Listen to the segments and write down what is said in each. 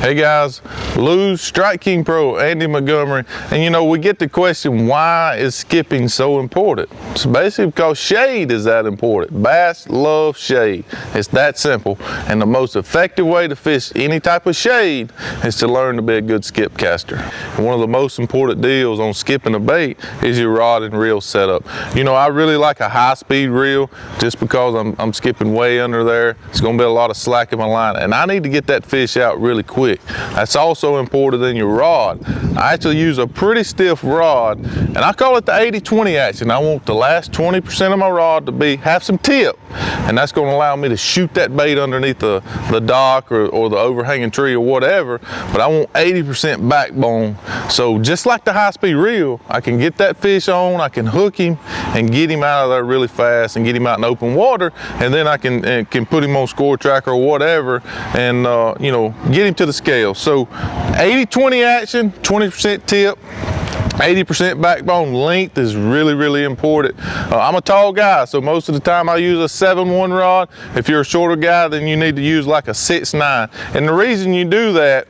Hey guys, Lou's Strike King Pro, Andy Montgomery, and you know, we get the question, why is skipping so important? It's basically because shade is that important. Bass love shade. It's that simple, and the most effective way to fish any type of shade is to learn to be a good skip caster. And one of the most important deals on skipping a bait is your rod and reel setup. You know, I really like a high-speed reel just because I'm skipping way under there. It's going to be a lot of slack in my line, and I need to get that fish out really quick. That's also important in your rod. I actually use a pretty stiff rod, and I call it the 80-20 action. I want the last 20% of my rod to have some tip, and that's going to allow me to shoot that bait underneath the dock or the overhanging tree or whatever, but I want 80% backbone. So just like the high-speed reel, I can get that fish on, I can hook him and get him out of there really fast and get him out in open water, and then I can put him on score tracker or whatever, and you know, get him to the scale. So 80-20 action, 20% tip, 80% backbone. Length is really important. I'm a tall guy, so most of the time I use a 7-1 rod. If you're a shorter guy, then you need to use like a 6-9. And the reason you do that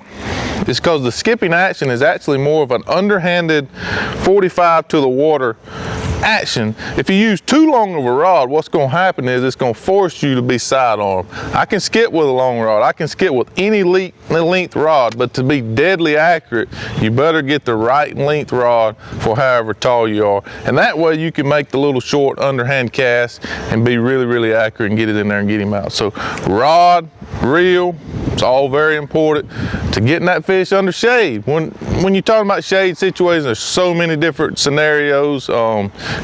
is because the skipping action is actually more of an underhanded 45 to the water action. If you use too long of a rod, what's going to happen is it's going to force you to be sidearm. I can skip with a long rod, I can skip with any length rod, but to be deadly accurate, you better get the right length rod for however tall you are, and that way you can make the little short underhand cast and be really accurate and get it in there and get him out. So rod, reel, it's all very important to getting that fish under shade. When you're talking about shade situations, there's so many different scenarios.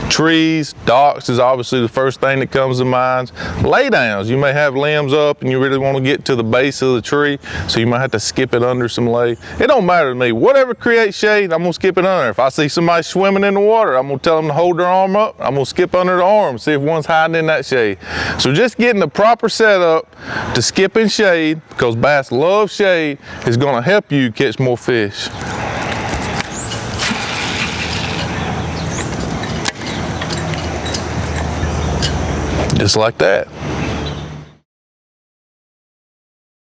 Trees, docks is obviously the first thing that comes to mind. Laydowns, you may have limbs up and you really want to get to the base of the tree, so you might have to skip it under some lay. It don't matter to me. Whatever creates shade, I'm gonna skip it under. If I see somebody swimming in the water, I'm gonna tell them to hold their arm up. I'm gonna skip under the arm, see if one's hiding in that shade. So just getting the proper setup to skip in shade, because bass love shade, is gonna help you catch more fish. Just like that.